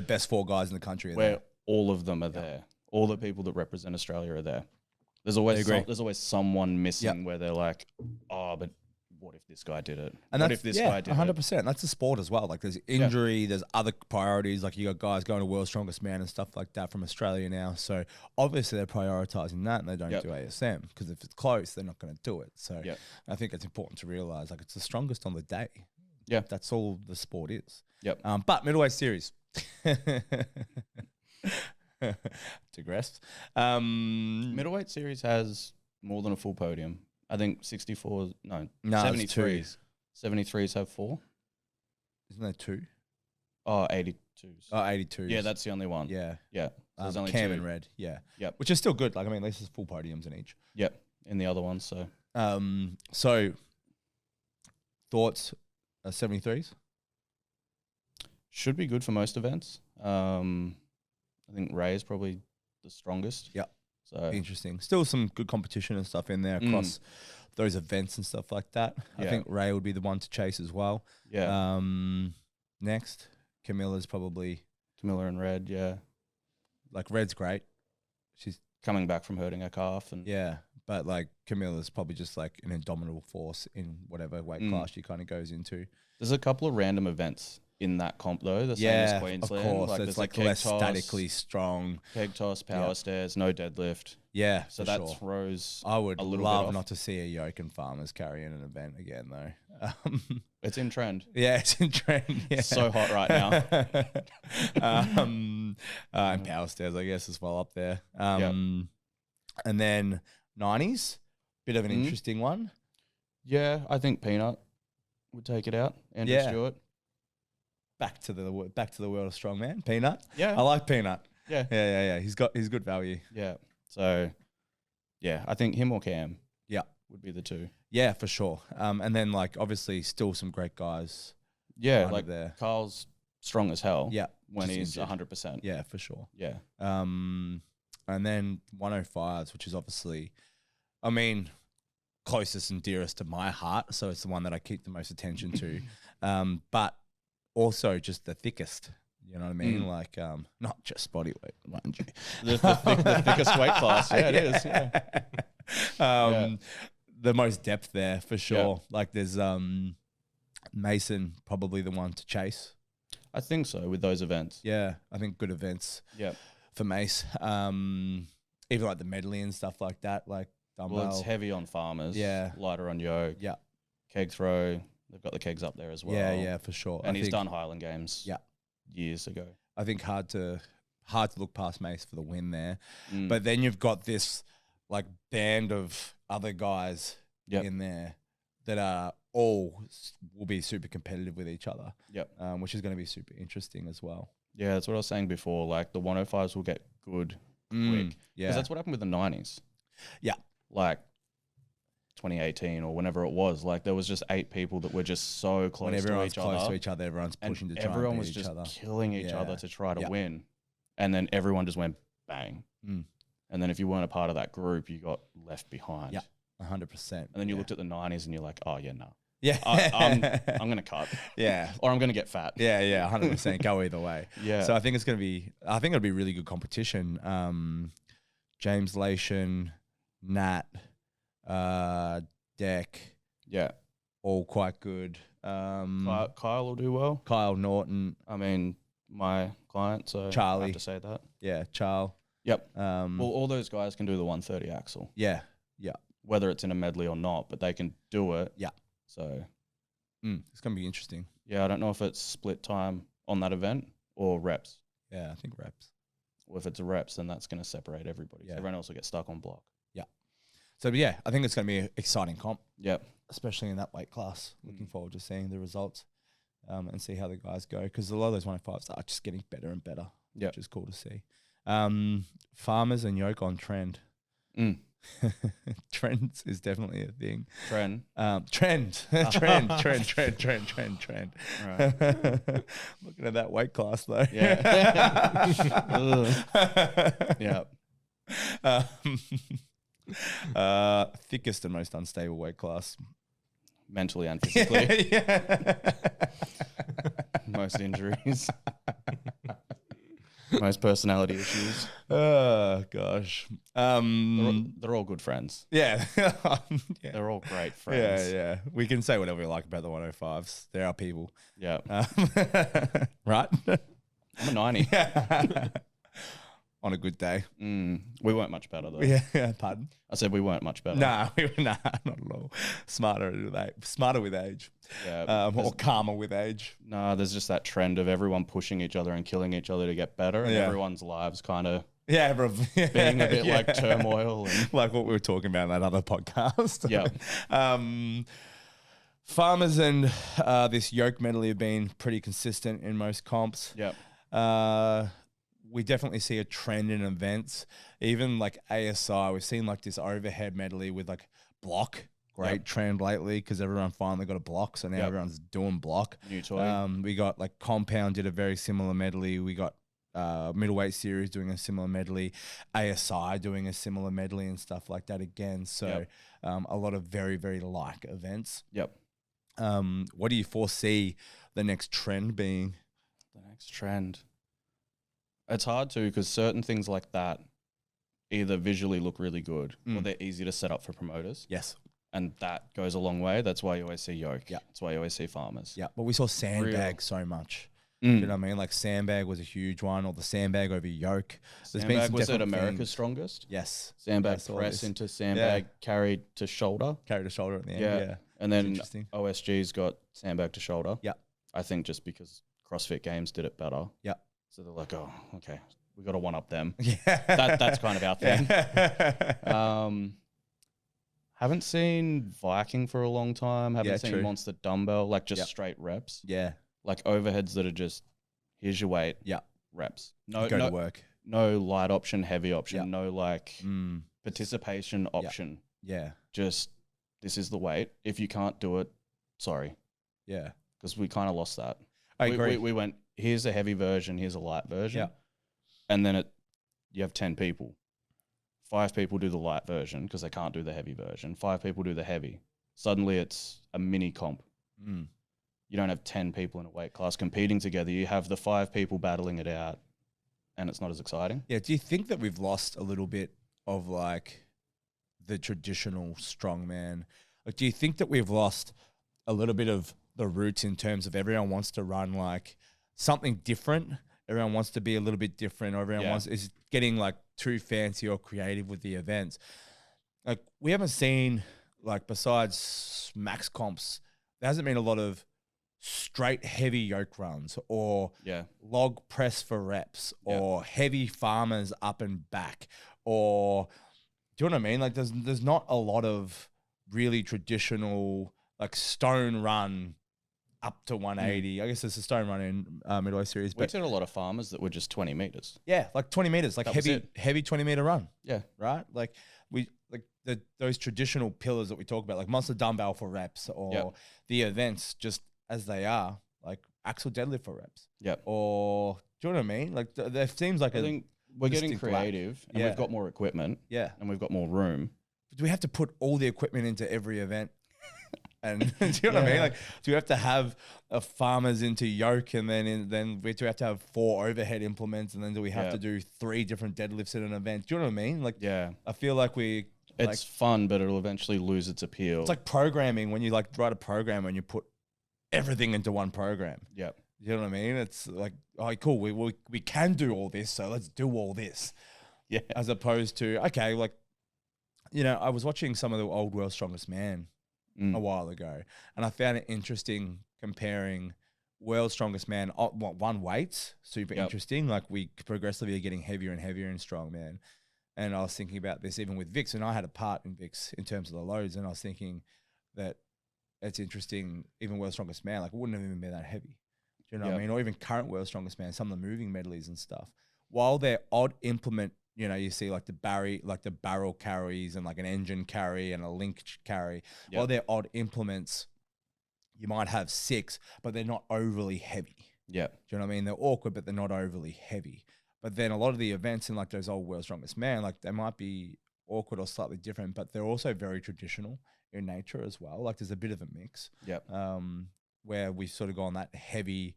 best 4 guys in the country are where there. All of them are there. All the people that represent Australia are there. There's always someone missing where they're like, oh, but what if this guy did it? And what if this guy did 100%. That's the sport as well. Like there's injury, there's other priorities. Like you got guys going to World's Strongest Man and stuff like that from Australia now. So obviously they're prioritizing that and they don't do ASM because if it's close, they're not going to do it. So I think it's important to realize like it's the strongest on the day. Yeah. That's all the sport is. Yep. But middleweight series. Digress. Middleweight series has more than a full podium. I think 73s. 73s have 4. Isn't there 2? Oh, 82s. Oh, 82s. Yeah, that's the only one. Yeah. Yeah. So there's only Cam 2. and Red. Yeah. Yep. Which is still good. Like, I mean, at least there's full podiums in each. Yep. In the other ones, so. So, thoughts, 73s? Should be good for most events. I think Ray is probably the strongest. Yeah. So interesting. Still some good competition and stuff in there across those events and stuff like that. I think Ray would be the one to chase as well. Yeah. Next, Camilla's probably Camilla and Red. Yeah. Like Red's great. She's coming back from hurting her calf and but like Camilla's probably just like an indomitable force in whatever weight class she kind of goes into. There's a couple of random events in that comp though, the same as Queensland. Of course. It's like less statically strong. Keg toss, power stairs, no deadlift. Yeah, so that throws I would love not to see a yoke and farmers carrying an event again though. It's in trend. Yeah, it's in trend. Yeah. It's so hot right now. And power stairs, I guess, as well up there. And then 90s, bit of an interesting one. Yeah, I think Peanut would take it out. Andrew Stewart. Back to the world of strongman. Peanut. Yeah, I like Peanut. Yeah. He's good value. Yeah. So Yeah, I think him or Cam. Yeah. Would be the two. Yeah, for sure. And then like obviously still some great guys. Yeah, like there. Carl's strong as hell. Yeah. When he's 100%. Yeah, for sure. Yeah. And then 105s, which is obviously, I mean, closest and dearest to my heart. So it's the one that I keep the most attention to. But also just the thickest. You know what I mean? Like, not just body weight, mind you. the thickest weight class. Yeah, it is. Yeah. The most depth there for sure. Yeah. Like there's Mason, probably the one to chase. I think so with those events. Yeah, I think good events. Yeah, for Mace. Even like the medley and stuff like that. Like dumbbell. Well, it's heavy on farmers. Yeah, lighter on yoke. Yeah, keg throw. They've got the kegs up there as well. Yeah, for sure. And he's done Highland Games. Yeah, years ago. I think hard to look past Mace for the win there. But then you've got this like band of other guys in there that are all will be super competitive with each other. Yep. Which is going to be super interesting as well. Yeah, that's what I was saying before. Like the 105s will get good quick. Yeah. Because that's what happened with the 90s. Yeah. Like 2018 or whenever it was, like there was just 8 people that were just so close to each other. When everyone's close to each other, everyone's pushing to try and beat each other. Everyone was just killing each other to try to win. And then everyone just went bang. And then if you weren't a part of that group, you got left behind. Yeah, 100%. And then you looked at the 90s and you're like, oh yeah, no. Yeah. I'm going to cut. Yeah. Or I'm going to get fat. Yeah, 100%. Go either way. Yeah. So I think it'll be really good competition. James Lation, Nat, Deck. Yeah. All quite good. Kyle will do well. Kyle Norton. I mean, my client, so Charlie. I have to say that. Yeah, Charles. Yep. Well, all those guys can do the 130 axle. Yeah. Whether it's in a medley or not, but they can do it. Yeah. So it's going to be interesting. Yeah, I don't know if it's split time on that event or reps. Yeah, I think reps. Well, if it's reps, then that's going to separate everybody. Yeah. So everyone else will get stuck on block. Yeah. So, yeah, I think it's going to be an exciting comp. Yep. Especially in that weight class. Looking forward to seeing the results and see how the guys go. Because a lot of those 105s are just getting better and better. Yeah. Which is cool to see. Farmers and yoke on trend. Trends is definitely a thing. Trend. Trend. Right. Looking at that weight class though. Yeah. Yeah. Thickest and most unstable weight class. Mentally and physically. Yeah. Most injuries. Most personality issues. Oh gosh. They're all good friends. Yeah. They're all great friends. Yeah. We can say whatever we like about the 105s. They're our people. Yeah. Right? I'm a 90. On a good day. We weren't much better though. Yeah. Pardon? I said we weren't much better. Nah, not at all. Smarter with age. Yeah. Or calmer with age. No, there's just that trend of everyone pushing each other and killing each other to get better, and everyone's lives kind of being a bit like turmoil, and like what we were talking about in that other podcast. Yeah. Farmers and this yoke medley have been pretty consistent in most comps. Yeah. We definitely see a trend in events. Even like ASI, we've seen like this overhead medley with like block. Great trend lately because everyone finally got a block. So now everyone's doing block. New toy. We got like Compound did a very similar medley. We got Middleweight Series doing a similar medley. ASI doing a similar medley and stuff like that again. So a lot of very, very like events. Yep. What do you foresee the next trend being? The next trend. It's hard to because certain things like that either visually look really good or they're easy to set up for promoters. Yes. And that goes a long way. That's why you always see yoke. Yeah. That's why you always see farmers. Yeah. But we saw sandbag so much. Do you know what I mean? Like sandbag was a huge one, or the sandbag over yoke. Sandbag was it America's strongest? Yes. Sandbag press into sandbag, carried to shoulder. Carried to shoulder at the end, yeah. And then OSG's got sandbag to shoulder. Yeah. I think just because CrossFit Games did it better. Yeah. So they're like, oh, okay, we got to one up them. Yeah. That's kind of our thing. Haven't seen Viking for a long time. Haven't seen Monster Dumbbell, like just straight reps. Yeah. Like overheads that are just, here's your weight. Yeah. Reps. No, go to work. No light option, heavy option. No like participation option. Yeah. Just, this is the weight. If you can't do it, sorry. Yeah. Because we kind of lost that. I agree. We went, here's a heavy version, here's a light version. Yeah. And then you have 10 people. 5 people do the light version because they can't do the heavy version. 5 people do the heavy. Suddenly it's a mini comp. Mm. You don't have 10 people in a weight class competing together. You have the 5 people battling it out, and it's not as exciting. Yeah. Do you think that we've lost a little bit of like the traditional strongman? Like, do you think that we've lost a little bit of the roots in terms of everyone wants to run like something different? Everyone wants to be a little bit different, or everyone is getting like too fancy or creative with the events. Like, we haven't seen, like, besides max comps, there hasn't been a lot of straight heavy yoke runs or log press for reps or heavy farmers up and back, or do you know what I mean? Like, there's not a lot of really traditional like stone run up to 180. I guess there's a stone run in Middle East series. We did a lot of farmers that were just 20 meters. Yeah, like 20 meters, like heavy 20 meter run. Yeah. Right? Like those traditional pillars that we talk about, like monster dumbbell for reps, or the events just as they are, like axle deadlift for reps. Yeah. Or do you know what I mean? Like there seems like I think we're getting creative and we've got more equipment. Yeah. And we've got more room. But do we have to put all the equipment into every event? And do you know what I mean? Like, do we have to have a farmers into yoke, and then we do have to have 4 overhead implements, and then do we have to do 3 different deadlifts in an event? Do you know what I mean? Like, I feel like it's fun, but it'll eventually lose its appeal. It's like programming when you like write a program and you put everything into one program. Yep. You know what I mean? It's like, oh, cool. We can do all this, so let's do all this. Yeah. As opposed to, okay, like, you know, I was watching some of the old World's Strongest Man a while ago, and I found it interesting comparing World's Strongest Man, one weights, super interesting. Like, we progressively are getting heavier and heavier in strongman. And I was thinking about this even with Vix, and I had a part in Vix in terms of the loads, and I was thinking that it's interesting, even World's Strongest Man, like, it wouldn't have even been that heavy. Do you know what I mean? Or even current World's Strongest Man, some of the moving medleys and stuff. While they're odd implement, you know, you see like the barrel carries and like an engine carry and a link carry. While they're odd implements, you might have 6, but they're not overly heavy. Yeah. Do you know what I mean? They're awkward, but they're not overly heavy. But then a lot of the events in like those old World's Strongest Man, like, they might be awkward or slightly different, but they're also very traditional in nature as well. Like, there's a bit of a mix. Yep. Where we've sort of gone that heavy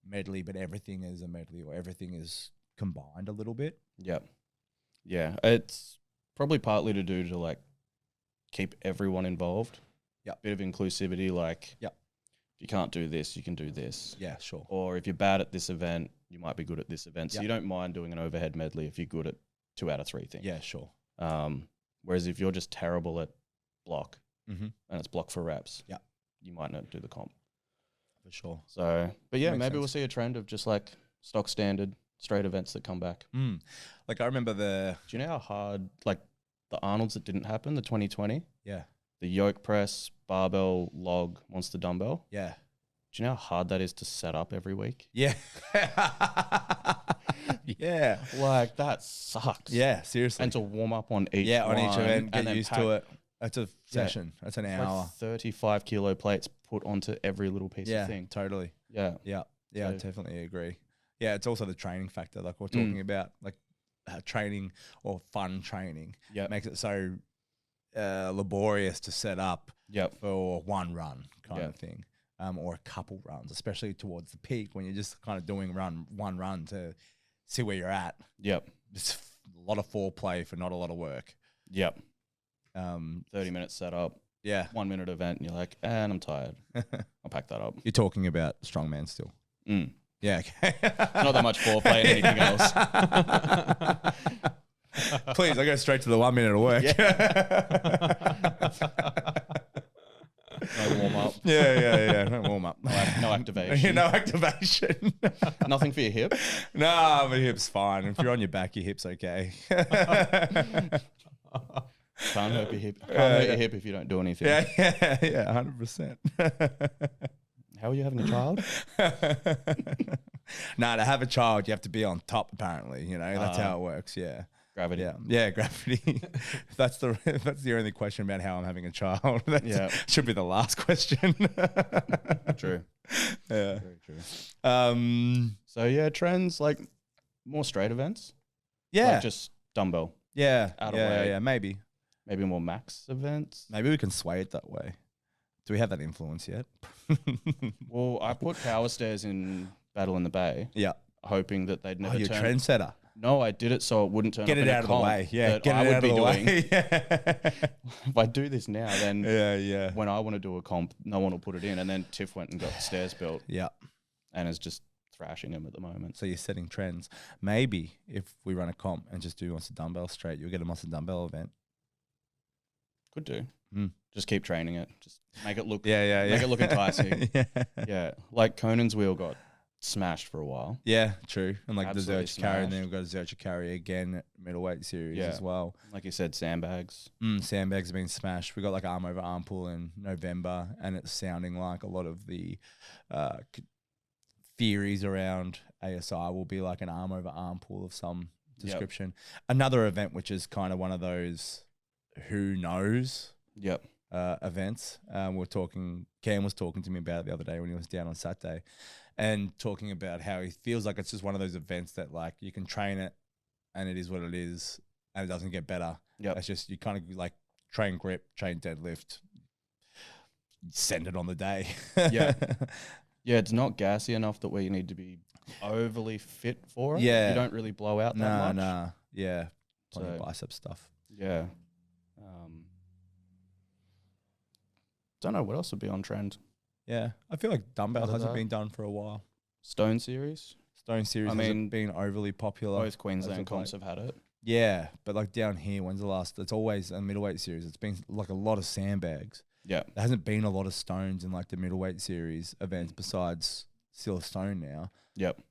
medley, but everything is a medley, or everything is combined a little bit. Yep. Yeah. It's probably partly to do to like keep everyone involved. Yeah. Bit of inclusivity, like, if you can't do this, you can do this. Yeah, sure. Or if you're bad at this event, you might be good at this event. So you don't mind doing an overhead medley if you're good at 2 out of 3 things. Yeah, sure. Whereas if you're just terrible at block and it's block for reps, you might not do the comp. For sure. So, but yeah, Makes maybe sense. we'll see a trend of just like stock standard straight events that come back. Like, I remember Do you know how hard, like, the Arnold's that didn't happen, the 2020? Yeah. The yoke press, barbell, log, monster dumbbell? Yeah. Do you know how hard that is to set up every week? Yeah. Yeah. Like, that sucks. Yeah, seriously. And to warm up on each on each one event, and get then used pack, to it. That's a session. That's an hour. like 35 kilo plates put onto every little piece of thing. Totally. Yeah. Yeah. I So- definitely agree. Yeah, it's also the training factor, like we're talking about, like training or fun training. Yeah. Makes it so laborious to set up Yep. for one run kind Yep. of thing, or a couple runs, especially towards the peak when you're just kind of doing one run to see where you're at. Yep. It's a lot of foreplay for not a lot of work. Yep. 30 30 minutes set up, Yeah. 1 minute event, and you're like, and I'm tired. I'll pack that up. You're talking about strongman still. Yeah. Okay. Not that much foreplay and anything else. Please, I go straight to the 1 minute of work. No warm up. Yeah. No warm up. No activation. No activation. Nothing for your hip. No, my hip's fine. If you're on your back, your hip's okay. Can't hurt your hip. Can't hurt your hip if you don't do anything. Yeah, 100%. How are you having a child? No, to have a child, you have to be on top, apparently. You know, that's how it works. Yeah. Gravity. Yeah, gravity. That's the only question about how I'm having a child. Should be the last question. True. Yeah. Very true. So yeah, trends like more straight events. Yeah. Like just dumbbell. Yeah. Out of weight. Yeah. Maybe more max events. we can sway it that way. Do we have that influence yet? Well, I put power stairs in Battle in the Bay. Yeah. Hoping that they'd never you're turn. Trendsetter. No, I did it so it wouldn't turn Get up it in out a of the comp way. Yeah, that get I it would out be of the doing. way. If I do this now, then yeah. when I want to do a comp, no one will put it in. And then Tiff went and got the stairs built. Yeah. And is just thrashing them at the moment. So you're setting trends. Maybe if we run a comp and just do monster dumbbell straight, you'll get a monster dumbbell event. Could do. Just keep training it. Just make it look. Make it look enticing. yeah. Yeah. Like Conan's wheel got smashed for a while. Yeah, true. And like Absolutely the Zercher carry, and then smashed. we've got a Zercher carry again at middleweight series as well. Like you said, sandbags. Sandbags have been smashed. We got like arm over arm pull in November, and it's sounding like a lot of the theories around ASI will be like an arm over arm pull of some description. Another event which is kind of one of those who knows events. Cam was talking to me about it the other day when he was down on Saturday, and talking about how he feels like it's just one of those events that like you can train it and it is what it is and it doesn't get better. It's just you kind of like train grip, train deadlift, send it on the day. It's not gassy enough that where you need to be overly fit for it. Yeah. You don't really blow out that much. Nah. Yeah. Plenty of bicep stuff. Yeah. Don't know what else would be on trend. Yeah. I feel like dumbbell hasn't been done for a while. Stone series. Hasn't been overly popular. Both Queensland comps have had it. Yeah, but like down here, when's the last? It's always a middleweight series. It's been like a lot of sandbags. Yeah. There hasn't been a lot of stones in like the middleweight series events besides still stone now. Yep.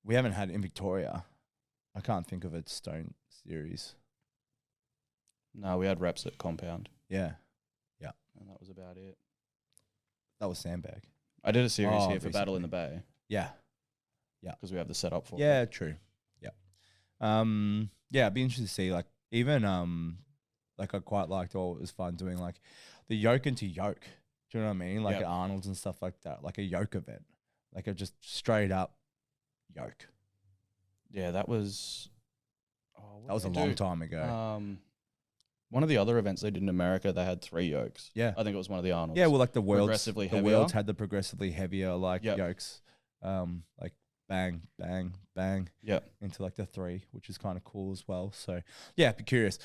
We haven't had in Victoria. I can't think of a stone series. No, we had reps at Compound. Yeah. And that was about it. That was sandbag. I did a series here for Battle in the Bay. Yeah. Because we have the setup for it. Yeah, true. Yeah. I'd be interested to see like even like I quite liked it was fun doing like the yoke into yoke. Do you know what I mean? Like at Arnold's and stuff like that. Like a yoke event. Like a just straight up yoke. Yeah, that was that was a long time ago. One of the other events they did in America, they had 3 yokes. Yeah. I think it was one of the Arnolds. Yeah, well like the worlds had the progressively heavier like yokes. Like bang, bang, bang. Yeah. Into like the 3, which is kind of cool as well. So yeah, be curious.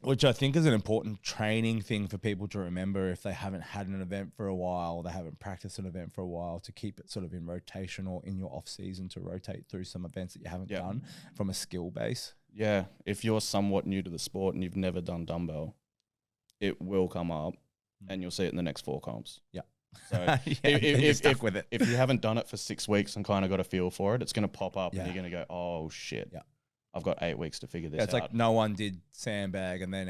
Which I think is an important training thing for people to remember if they haven't had an event for a while, or they haven't practiced an event for a while, to keep it sort of in rotation or in your off season to rotate through some events that you haven't done from a skill base. Yeah. If you're somewhat new to the sport and you've never done dumbbell, it will come up and you'll see it in the next 4 comps. Yeah. So if you haven't done it for 6 weeks and kind of got a feel for it, it's going to pop up and you're going to go, oh shit. Yeah. I've got 8 weeks to figure this out. It's like no one did sandbag, and then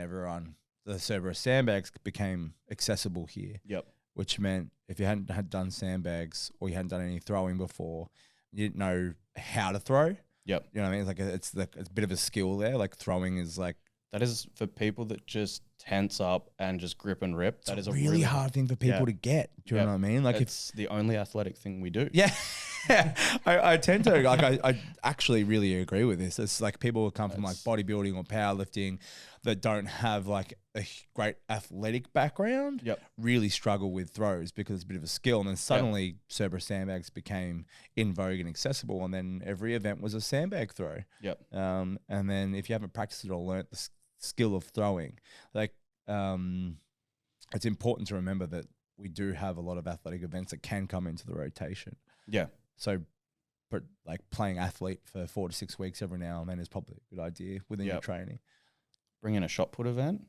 the Cerberus sandbags became accessible here. Yep. Which meant if you hadn't had done sandbags or you hadn't done any throwing before, you didn't know how to throw. Yep. You know what I mean? It's like it's a bit of a skill there. Like throwing is like that is for people that just tense up and just grip and rip. That is a really hard thing for people to get. Do you know what I mean? Like it's the only athletic thing we do. Yeah. I tend to like I actually really agree with this. It's like people who come from like bodybuilding or powerlifting that don't have like a great athletic background really struggle with throws because it's a bit of a skill. And then suddenly Cerberus sandbags became in vogue and accessible, and then every event was a sandbag throw. Yep. And then if you haven't practiced it or learnt the skill of throwing, like it's important to remember that we do have a lot of athletic events that can come into the rotation. Yeah. So, but like playing athlete for 4 to 6 weeks every now and then is probably a good idea within your training. Bring in a shot put event.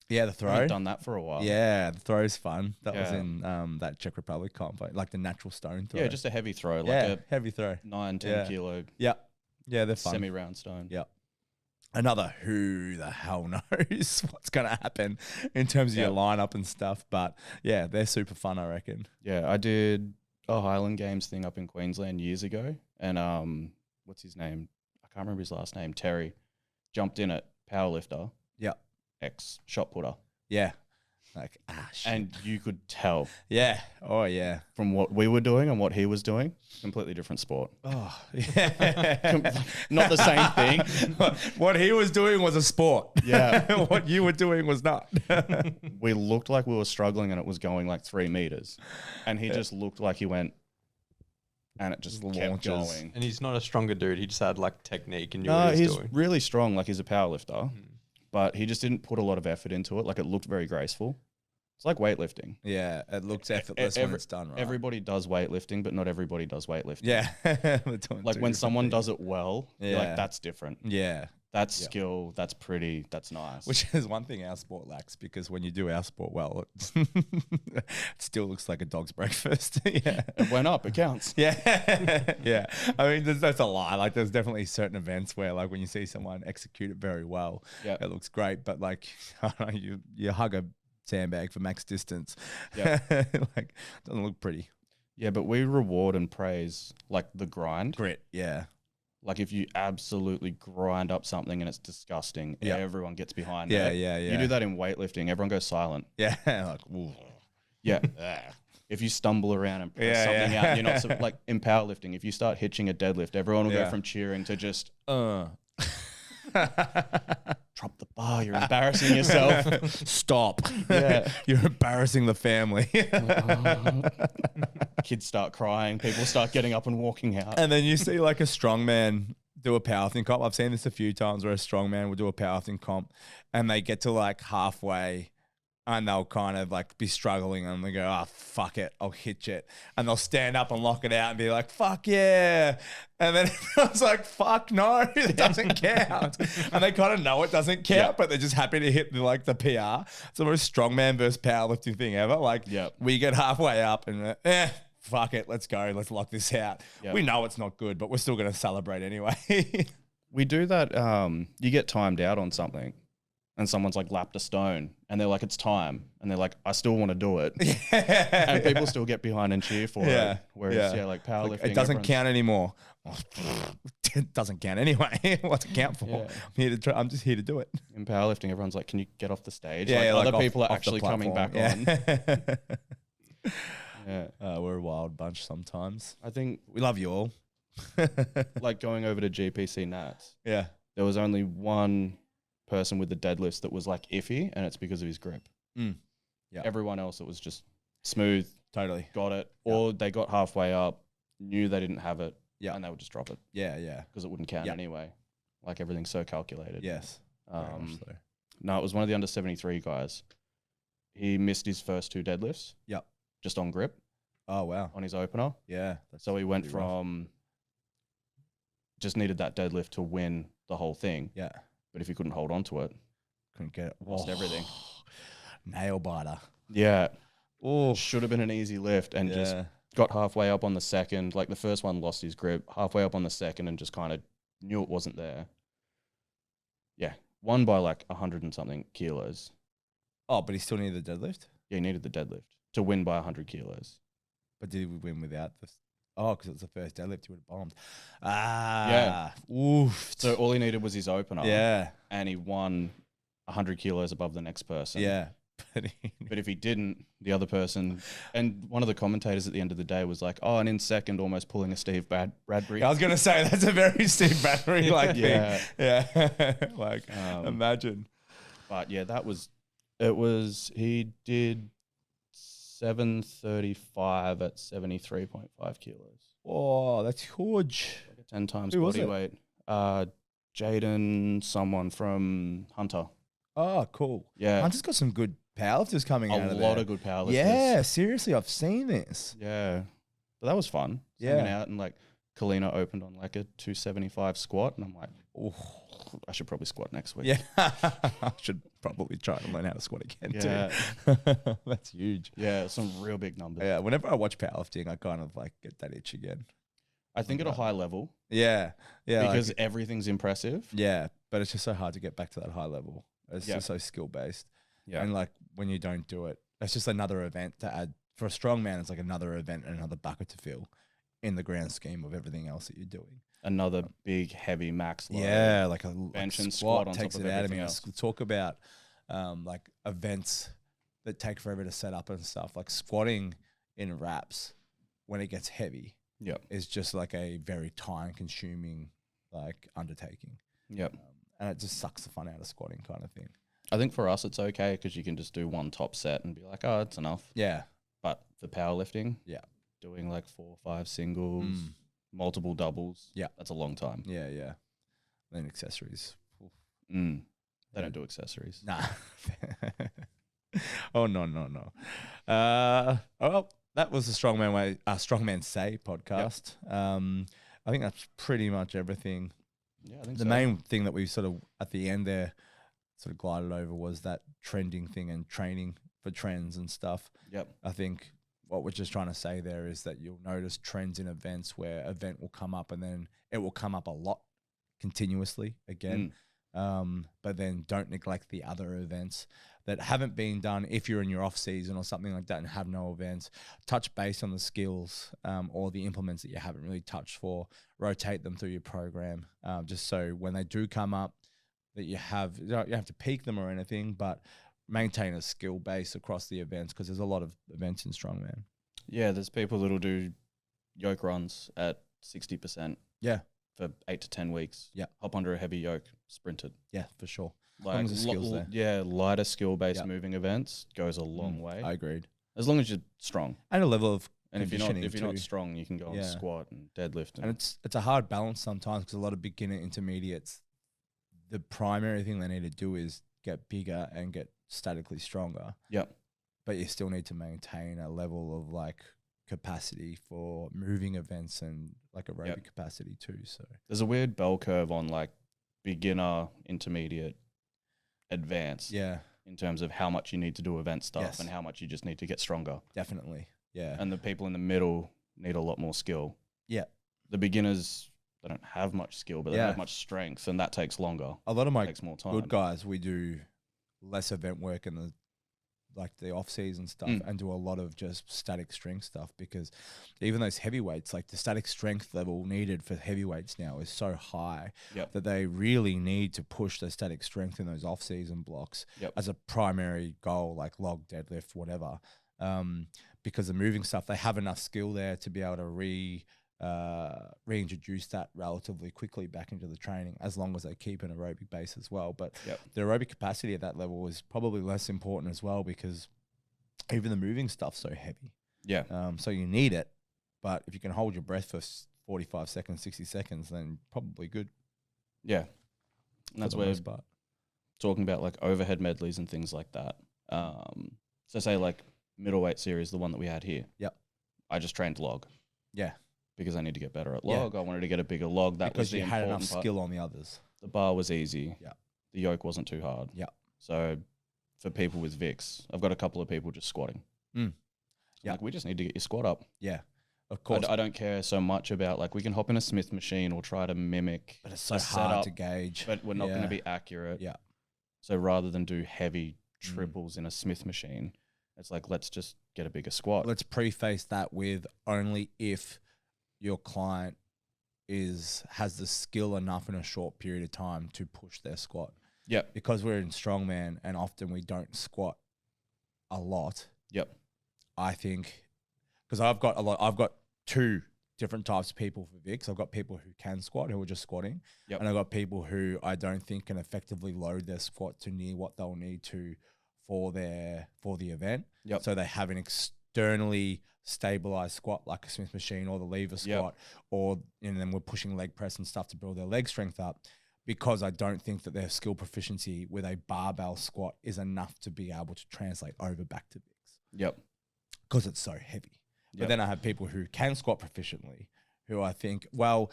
Yeah, the throw. I've done that for a while. Yeah, the throw's fun. That was in that Czech Republic comp, like the natural stone throw. Yeah, just a heavy throw, like a heavy throw. 9-10 kilo. Yeah, they're fun. Semi-round stone. Yeah. Another who the hell knows what's going to happen in terms of your lineup and stuff. But yeah, they're super fun, I reckon. Yeah, I did a Highland Games thing up in Queensland years ago. And what's his name? I can't remember his last name, Terry, jumped in at powerlifter. Yeah. Ex shot putter. Yeah. Like, shit. And you could tell. Yeah. Oh, yeah. From what we were doing and what he was doing, completely different sport. Oh, yeah. Not the same thing. What he was doing was a sport. Yeah. What you were doing was not. We looked like we were struggling and it was going like 3 meters. And he just looked like he went and it just kept going. And he's not a stronger dude. He just had like technique and knew No, what he was he's doing. really strong. Like he's a powerlifter. But he just didn't put a lot of effort into it. Like it looked very graceful. It's like weightlifting. Yeah, it looks effortless when it's done right. Everybody does weightlifting, but not everybody does weightlifting. Yeah. Like when someone does it well, you're like, that's different. Yeah. That's skill. That's pretty. That's nice. Which is one thing our sport lacks, because when you do our sport well, it still looks like a dog's breakfast. Yeah. It went up. It counts. Yeah. Yeah. I mean, that's a lie. Like there's definitely certain events where like when you see someone execute it very well, it looks great. But like, I don't know, you hug a sandbag for max distance. Yeah. Like doesn't look pretty. Yeah, but we reward and praise like the grind. Grit. Yeah. Like if you absolutely grind up something and it's disgusting, everyone gets behind it. Yeah. You do that in weightlifting, everyone goes silent. Yeah. Like, ooh. Yeah. If you stumble around and press something out, you're not like in powerlifting. If you start hitching a deadlift, everyone will go from cheering to just drop the bar. You're embarrassing yourself. Stop. Yeah. You're embarrassing the family. Kids start crying. People start getting up and walking out. And then you see like a strongman do a powerlifting comp. I've seen this a few times where a strongman will do a powerlifting comp and they get to like halfway and they'll kind of like be struggling and they go, oh, fuck it, I'll hitch it. And they'll stand up and lock it out and be like, fuck yeah. And then everyone's like, fuck no, it doesn't count. And they kind of know it doesn't count, but they're just happy to hit the PR. It's the most strongman versus powerlifting thing ever. Like we get halfway up and fuck it, let's go, let's lock this out. We know it's not good, but we're still going to celebrate anyway. We do that. You get timed out on something. And someone's like lapped a stone and they're like, it's time. And they're like, I still want to do it. And people still get behind and cheer for it. Whereas, like powerlifting. Like, it doesn't count anymore. It doesn't count anyway. What's it count for? I'm just here to do it. In powerlifting, everyone's like, can you get off the stage? Yeah, like like other people are off actually the coming back on. We're a wild bunch sometimes. I think we love you all. Like going over to GPC Nats. Yeah. There was only one person with the deadlifts that was like iffy, and it's because of his grip. Yeah. Everyone else, it was just smooth. Totally. Got it. Or they got halfway up, knew they didn't have it, and they would just drop it. Yeah. Because it wouldn't count anyway. Like everything's so calculated. Yes. No, it was one of the under 73 guys. He missed his first 2 deadlifts. Yep. Just on grip. Oh, wow. On his opener. Yeah. So he went from just needed that deadlift to win the whole thing. Yeah. But if he couldn't hold on to it, couldn't get it. Lost everything. Nail biter. Yeah. Oh, should have been an easy lift and just got halfway up on the second. Like the first one lost his grip, halfway up on the second and just kind of knew it wasn't there. Yeah. Won by like 100 and something kilos. Oh, but he still needed the deadlift? Yeah, he needed the deadlift to win by 100 kilos. But did we win without this? Oh, because it was the first deadlift, you would have bombed. Yeah. Oof. So all he needed was his opener. Yeah. And he won 100 kilos above the next person. Yeah. But if he didn't, the other person, and one of the commentators at the end of the day was like, oh, and in second, almost pulling a Steve Bradbury. I was going to say, that's a very Steve Bradbury like thing. Yeah. Like, imagine. But yeah, he did 735 at 73.5 kilos. Oh, that's huge. Like a 10 times Who body weight. Jaden, someone from Hunter. Oh, cool. Yeah. Hunter's got some good powerlifters coming out of there. A lot of good powerlifters. Yeah, seriously, I've seen this. Yeah. But that was fun. Yeah. Hanging out and like Kalina opened on like a 275 squat and I'm like, oh, I should probably squat next week. Yeah. I should probably try and learn how to squat again too. That's huge. Yeah, some real big numbers. Yeah, whenever I watch powerlifting, I kind of like get that itch again. I think at a high level. Yeah. Yeah. Because like, everything's impressive. Yeah. But it's just so hard to get back to that high level. It's just so skill based. Yeah. And like when you don't do it, it's just another event to add. For a strong man, it's like another event and another bucket to fill. in the grand scheme of everything else that you're doing. Another big, heavy max load. Yeah, like a bench like and squat on takes top of it out of everything me. else. Let's talk about like events that take forever to set up and stuff. Like squatting in wraps when it gets heavy Yep. is just like a very time consuming like undertaking. Yep. And it just sucks the fun out of squatting kind of thing. I think for us it's okay because you can just do one top set and be like, oh, it's enough. Yeah. But for powerlifting, Yeah. doing like 4 or 5 singles, multiple doubles, Yeah. that's a long time. Yeah, yeah. Then accessories. Oof. They don't do accessories. Nah. Oh, no. Well, that was the Strongman Say podcast. I think that's pretty much everything. Yeah, I think The so. main thing that we sort of at the end there sort of glided over was that trending thing and training for trends and stuff. Yep. I think what we're just trying to say there is that you'll notice trends in events where event will come up and then it will come up a lot continuously again. But then don't neglect the other events that haven't been done. If you're in your off season or something like that and have no events, touch base on the skills or the implements that you haven't really touched for, rotate them through your program, just so when they do come up that you don't have to peak them or anything, but maintain a skill base across the events because there's a lot of events in Strongman. Yeah, there's people that'll do yoke runs at 60%. Yeah. For 8 to 10 weeks. Yeah. Hop under a heavy yoke, sprint it. Yeah, for sure. Like long as the skills there. Yeah, lighter skill-based Yeah. moving events goes a long way. I agreed. As long as you're strong. And a level of And if conditioning you're not too. strong, you can go and squat and deadlift. And it's a hard balance sometimes because a lot of beginner intermediates, the primary thing they need to do is get bigger and get statically stronger. Yep. But you still need to maintain a level of like capacity for moving events and like aerobic capacity too. So there's a weird bell curve on like beginner, intermediate, advanced. Yeah. In terms of how much you need to do event stuff Yes. and how much you just need to get stronger. Definitely. Yeah. And the people in the middle need a lot more skill. Yeah. The beginners, they don't have much skill, but they don't have much strength, and that takes longer. A lot of my takes more time. good guys, we do less event work in the off season stuff and do a lot of just static strength stuff because even those heavyweights, like the static strength level needed for heavyweights now is so high that they really need to push their static strength in those off season blocks as a primary goal, like log, deadlift, whatever. Because the moving stuff, they have enough skill there to be able to reintroduce that relatively quickly back into the training as long as they keep an aerobic base as well. But the aerobic capacity at that level is probably less important as well because even the moving stuff's so heavy. Yeah. So you need it, but if you can hold your breath for 45 seconds, 60 seconds, then probably good. Yeah. And that's where talking about like overhead medleys and things like that. So say like middleweight series, the one that we had here. Yep. I just trained log. Yeah. Because I need to get better at log. I wanted to get a bigger log. That because was the you had enough part. skill on the others. The bar was easy. Yeah. The yoke wasn't too hard. Yeah. So for people with VIX, I've got a couple of people just squatting. Yeah. Like we just need to get your squat up. Yeah. Of course. I don't care so much about like we can hop in a Smith machine or try to mimic. But it's so a hard setup, to gauge. But we're not going to be accurate. Yeah. So rather than do heavy triples in a Smith machine, it's like let's just get a bigger squat. Let's preface that with only if your client has the skill enough in a short period of time to push their squat. Yep. Because we're in strongman and often we don't squat a lot. Yep. I think because I've got two different types of people for VIX. I've got people who can squat, who are just squatting. Yep. And I've got people who I don't think can effectively load their squat to near what they'll need to for the event. Yep. So they have an externally stabilized squat like a Smith machine or the lever squat, and then we're pushing leg press and stuff to build their leg strength up, because I don't think that their skill proficiency with a barbell squat is enough to be able to translate over back to VIX. Yep. Because it's so heavy. But then I have people who can squat proficiently who I think, well,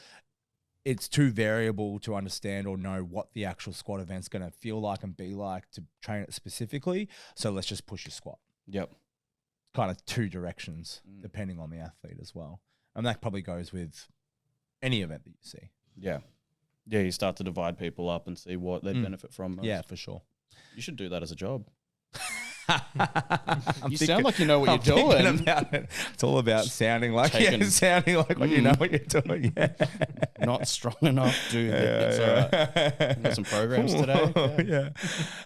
it's too variable to understand or know what the actual squat event's going to feel like and be like to train it specifically. So let's just push your squat. Yep. Kind of two directions depending on the athlete as well. And that probably goes with any event that you see. Yeah. Yeah, you start to divide people up and see what they benefit from most. Yeah, for sure. You should do that as a job. You sound like you know what you're doing. It's all about sounding like what you know what you're doing. Yeah. Not strong enough, dude. It's all right. Got some programs today. Yeah.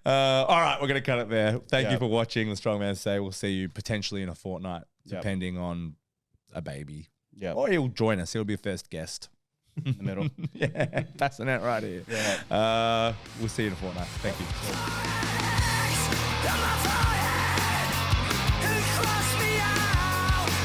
All right, we're gonna cut it there. Thank you for watching the Strongman Say. We'll see you potentially in a fortnight, depending on a baby. Yeah. Or he'll join us. He'll be a first guest. In the middle. Yeah. Passing out right here. Yeah. We'll see you in a fortnight. Thank you.